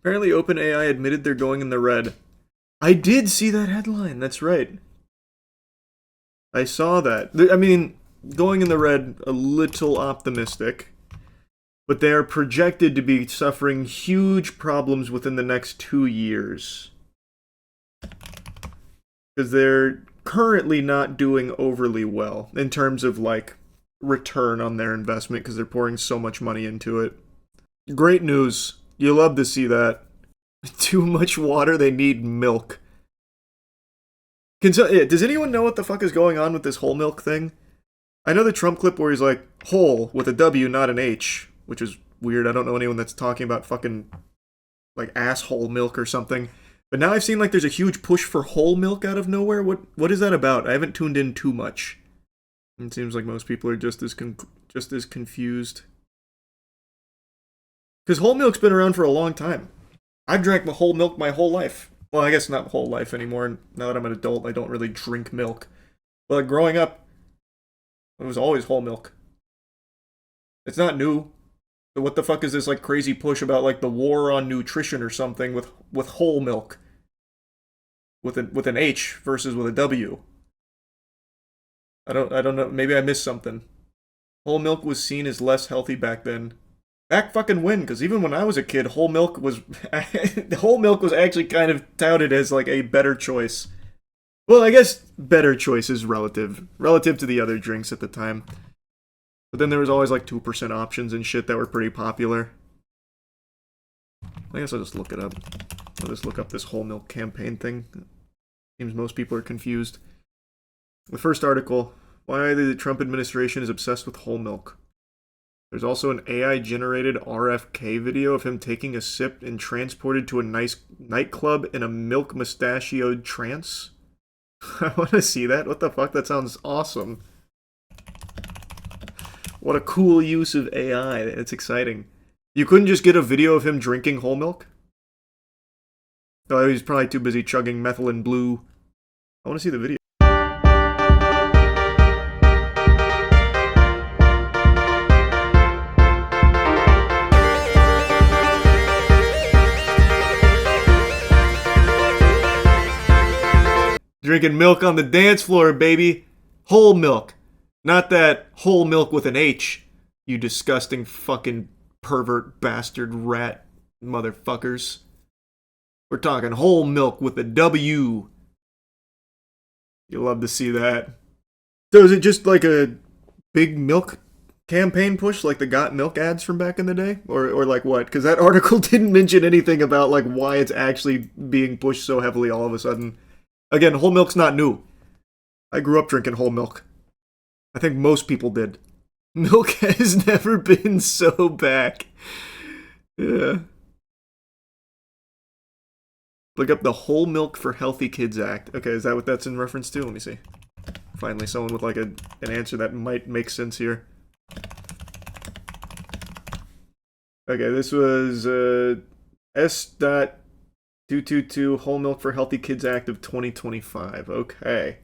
Apparently, OpenAI admitted they're going in the red. I did see that headline. That's right. I saw that. I mean, going in the red, a little optimistic, but they are projected to be suffering huge problems within the next 2 years. Because they're currently not doing overly well in terms of, like, return on their investment because they're pouring so much money into it. Great news. You love to see that. Too much water, they need milk. Does anyone know what the fuck is going on with this whole milk thing? I know the Trump clip where he's like, whole with a W, not an H, which is weird. I don't know anyone that's talking about fucking, like, asshole milk or something. But now I've seen, like, there's a huge push for whole milk out of nowhere. What is that about? I haven't tuned in too much. It seems like most people are just as confused. Because whole milk's been around for a long time. I've drank my whole milk my whole life. Well, I guess not whole life anymore. Now that I'm an adult, I don't really drink milk. But like, growing up, it was always whole milk. It's not new. So what the fuck is this like crazy push about like the war on nutrition or something with whole milk? With an H versus with a W. I don't know. Maybe I missed something. Whole milk was seen as less healthy back then. Back fucking when? Because even when I was a kid, whole milk was whole milk was actually kind of touted as like a better choice. Well, I guess better choice is relative to the other drinks at the time. But then there was always like 2% options and shit that were pretty popular. I guess I'll just look it up. I'll just look up this whole milk campaign thing. Seems most people are confused. The first article, why the Trump administration is obsessed with whole milk. There's also an AI-generated RFK video of him taking a sip and transported to a nice nightclub in a milk mustachioed trance. I want to see that. What the fuck? That sounds awesome. What a cool use of AI. It's exciting. You couldn't just get a video of him drinking whole milk? Oh, he's probably too busy chugging methylene blue. I want to see the video. Drinking milk on the dance floor, baby. Whole milk. Not that whole milk with an H, you disgusting fucking pervert bastard rat motherfuckers. We're talking whole milk with a W. You'll love to see that. So is it just like a big milk campaign push like the Got Milk ads from back in the day? Or like what? Because that article didn't mention anything about like why it's actually being pushed so heavily all of a sudden. Again, whole milk's not new. I grew up drinking whole milk. I think most people did. Milk has never been so back. Yeah. Look up the Whole Milk for Healthy Kids Act. Okay, is that what that's in reference to? Let me see. Finally, someone with like an answer that might make sense here. Okay, this was S.222 Whole Milk for Healthy Kids Act of 2025. Okay.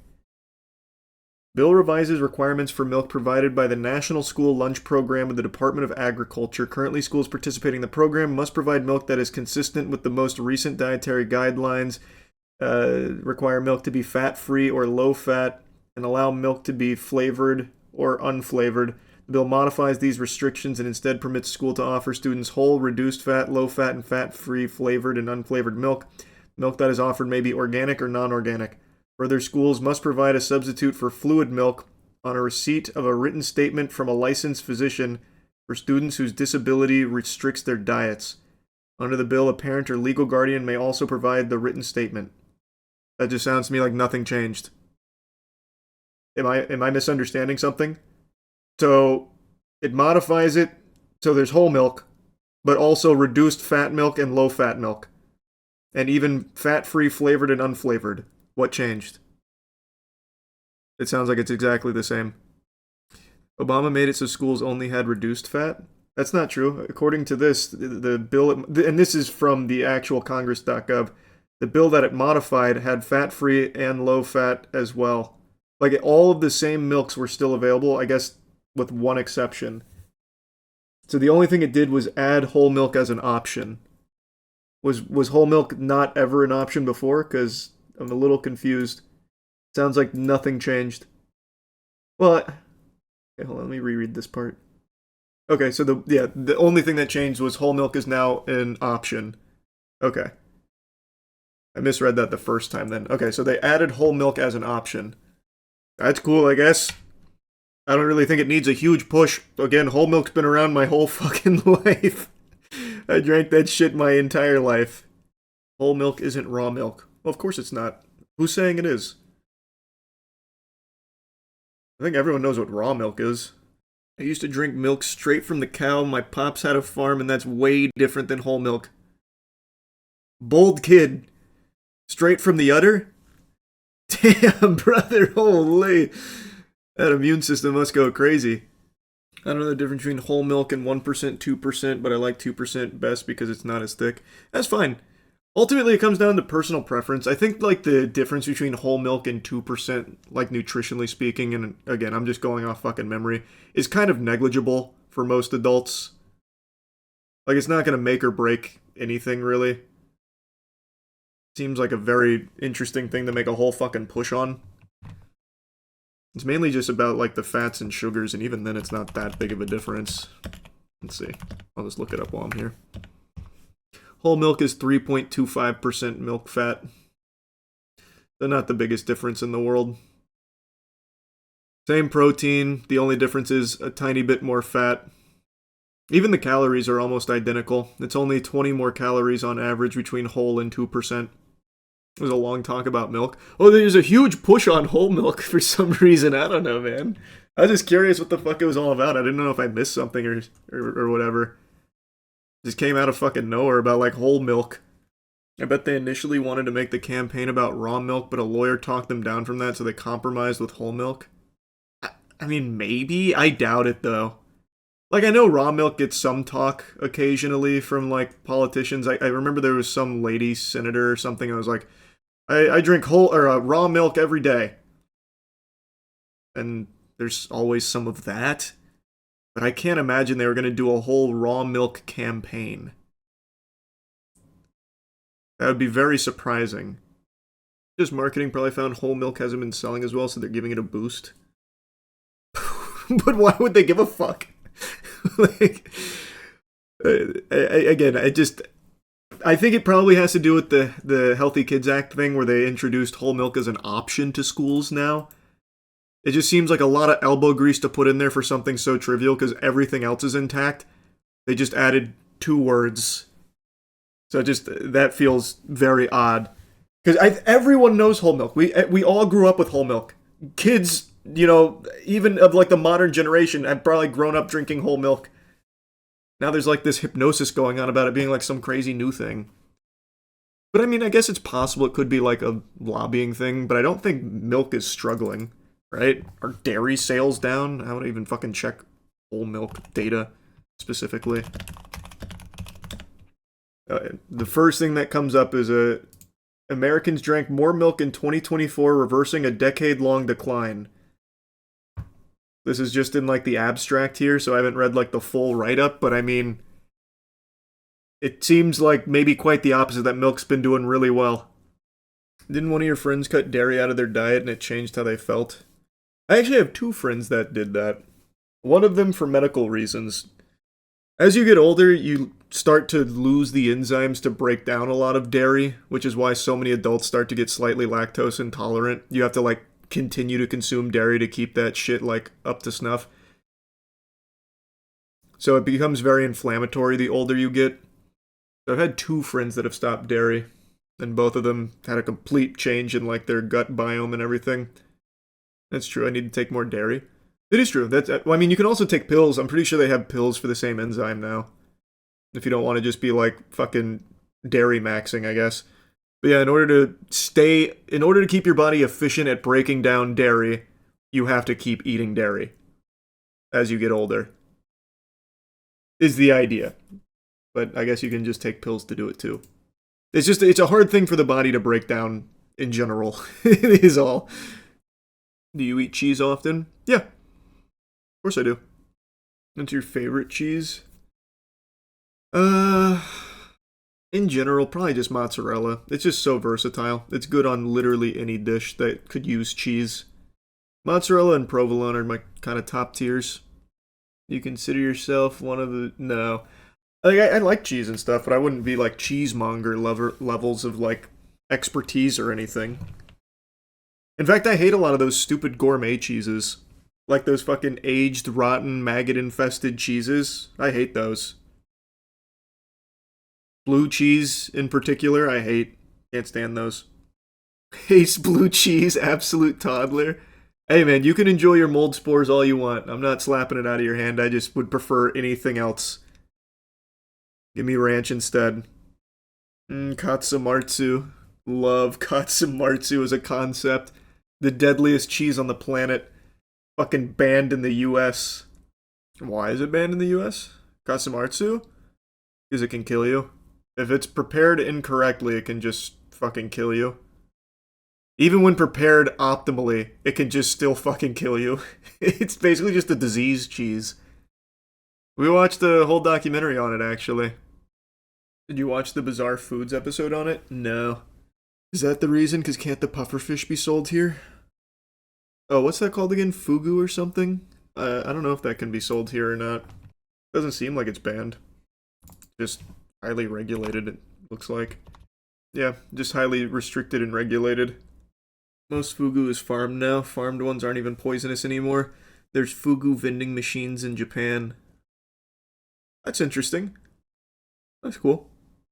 Bill revises requirements for milk provided by the National School Lunch Program of the Department of Agriculture. Currently, schools participating in the program must provide milk that is consistent with the most recent dietary guidelines, require milk to be fat-free or low-fat, and allow milk to be flavored or unflavored. The bill modifies these restrictions and instead permits school to offer students whole, reduced-fat, low-fat, and fat-free flavored and unflavored milk. Milk that is offered may be organic or non-organic. Further, schools must provide a substitute for fluid milk on a receipt of a written statement from a licensed physician for students whose disability restricts their diets. Under the bill, a parent or legal guardian may also provide the written statement. That just sounds to me like nothing changed. Am I misunderstanding something? So, it modifies it so there's whole milk, but also reduced fat milk and low fat milk. And even fat-free, flavored, and unflavored. What changed? It sounds like it's exactly the same. Obama made it so schools only had reduced fat? That's not true. According to this, the bill, and this is from the actual Congress.gov, the bill that it modified had fat-free and low-fat as well. Like, all of the same milks were still available, I guess, with one exception. So the only thing it did was add whole milk as an option. Was whole milk not ever an option before? Because I'm a little confused. Sounds like nothing changed. Well, okay, hold on, let me reread this part. Okay, so the only thing that changed was whole milk is now an option. Okay. I misread that the first time then. Okay, so they added whole milk as an option. That's cool, I guess. I don't really think it needs a huge push. Again, whole milk's been around my whole fucking life. I drank that shit my entire life. Whole milk isn't raw milk. Well, of course it's not. Who's saying it is? I think everyone knows what raw milk is. I used to drink milk straight from the cow. My pops had a farm, and that's way different than whole milk. Bold kid. Straight from the udder? Damn, brother, holy. That immune system must go crazy. I don't know the difference between whole milk and 1%, 2%, but I like 2% best because it's not as thick. That's fine. Ultimately, it comes down to personal preference. I think, like, the difference between whole milk and 2%, like, nutritionally speaking, and again, I'm just going off fucking memory, is kind of negligible for most adults. Like, it's not going to make or break anything, really. Seems like a very interesting thing to make a whole fucking push on. It's mainly just about, like, the fats and sugars, and even then it's not that big of a difference. Let's see. I'll just look it up while I'm here. Whole milk is 3.25% milk fat. So not the biggest difference in the world. Same protein, the only difference is a tiny bit more fat. Even the calories are almost identical. It's only 20 more calories on average between whole and 2%. There's a long talk about milk. Oh, there's a huge push on whole milk for some reason. I don't know, man. I was just curious what the fuck it was all about. I didn't know if I missed something or whatever. Just came out of fucking nowhere about, like, whole milk. I bet they initially wanted to make the campaign about raw milk, but a lawyer talked them down from that, so they compromised with whole milk. I mean, maybe. I doubt it, though. Like, I know raw milk gets some talk occasionally from, like, politicians. I remember there was some lady senator or something that was like, I drink raw milk every day. And there's always some of that. But I can't imagine they were going to do a whole raw milk campaign. That would be very surprising. Just marketing probably found whole milk hasn't been selling as well, so they're giving it a boost. But why would they give a fuck? Like, again, I think it probably has to do with the Healthy Kids Act thing where they introduced whole milk as an option to schools now. It just seems like a lot of elbow grease to put in there for something so trivial because everything else is intact. They just added 2 words. So that feels very odd. Because everyone knows whole milk. We all grew up with whole milk. Kids, you know, even of like the modern generation, have probably grown up drinking whole milk. Now there's like this hypnosis going on about it being like some crazy new thing. But I mean, I guess it's possible it could be like a lobbying thing, but I don't think milk is struggling. Right? Are dairy sales down? I would even fucking check whole milk data specifically. The first thing that comes up is Americans drank more milk in 2024, reversing a decade-long decline. This is just in like the abstract here, so I haven't read like the full write-up, but I mean, it seems like maybe quite the opposite, that milk's been doing really well. Didn't one of your friends cut dairy out of their diet and it changed how they felt? I actually have 2 friends that did that. One of them for medical reasons. As you get older, you start to lose the enzymes to break down a lot of dairy, which is why so many adults start to get slightly lactose intolerant. You have to, like, continue to consume dairy to keep that shit, like, up to snuff. So it becomes very inflammatory the older you get. So I've had 2 friends that have stopped dairy, and both of them had a complete change in, like, their gut biome and everything. That's true. I need to take more dairy. It is true. Well, I mean, you can also take pills. I'm pretty sure they have pills for the same enzyme now. If you don't want to just be like fucking dairy maxing, I guess. But yeah, in order to keep your body efficient at breaking down dairy, you have to keep eating dairy as you get older. Is the idea. But I guess you can just take pills to do it too. It's a hard thing for the body to break down in general. It is all. Do you eat cheese often? Yeah. Of course I do. What's your favorite cheese? In general, probably just mozzarella. It's just so versatile. It's good on literally any dish that could use cheese. Mozzarella and provolone are my kind of top tiers. You consider yourself one of the... No. Like, I like cheese and stuff, but I wouldn't be like cheesemonger levels of like expertise or anything. In fact, I hate a lot of those stupid gourmet cheeses. Like those fucking aged, rotten, maggot-infested cheeses. I hate those. Blue cheese, in particular, I hate. Can't stand those. Hates blue cheese, absolute toddler. Hey man, you can enjoy your mold spores all you want. I'm not slapping it out of your hand. I just would prefer anything else. Give me ranch instead. Katsumartsu. Love Katsumartsu as a concept. The deadliest cheese on the planet. Fucking banned in the US. Why is it banned in the US? Katsumartsu? Because it can kill you. If it's prepared incorrectly, it can just fucking kill you. Even when prepared optimally, it can just still fucking kill you. It's basically just a disease cheese. We watched a whole documentary on it, actually. Did you watch the Bizarre Foods episode on it? No. Is that the reason? Because can't the pufferfish be sold here? Oh, what's that called again? Fugu or something? I don't know if that can be sold here or not. Doesn't seem like it's banned. Just highly regulated, it looks like. Yeah, just highly restricted and regulated. Most fugu is farmed now. Farmed ones aren't even poisonous anymore. There's fugu vending machines in Japan. That's interesting. That's cool.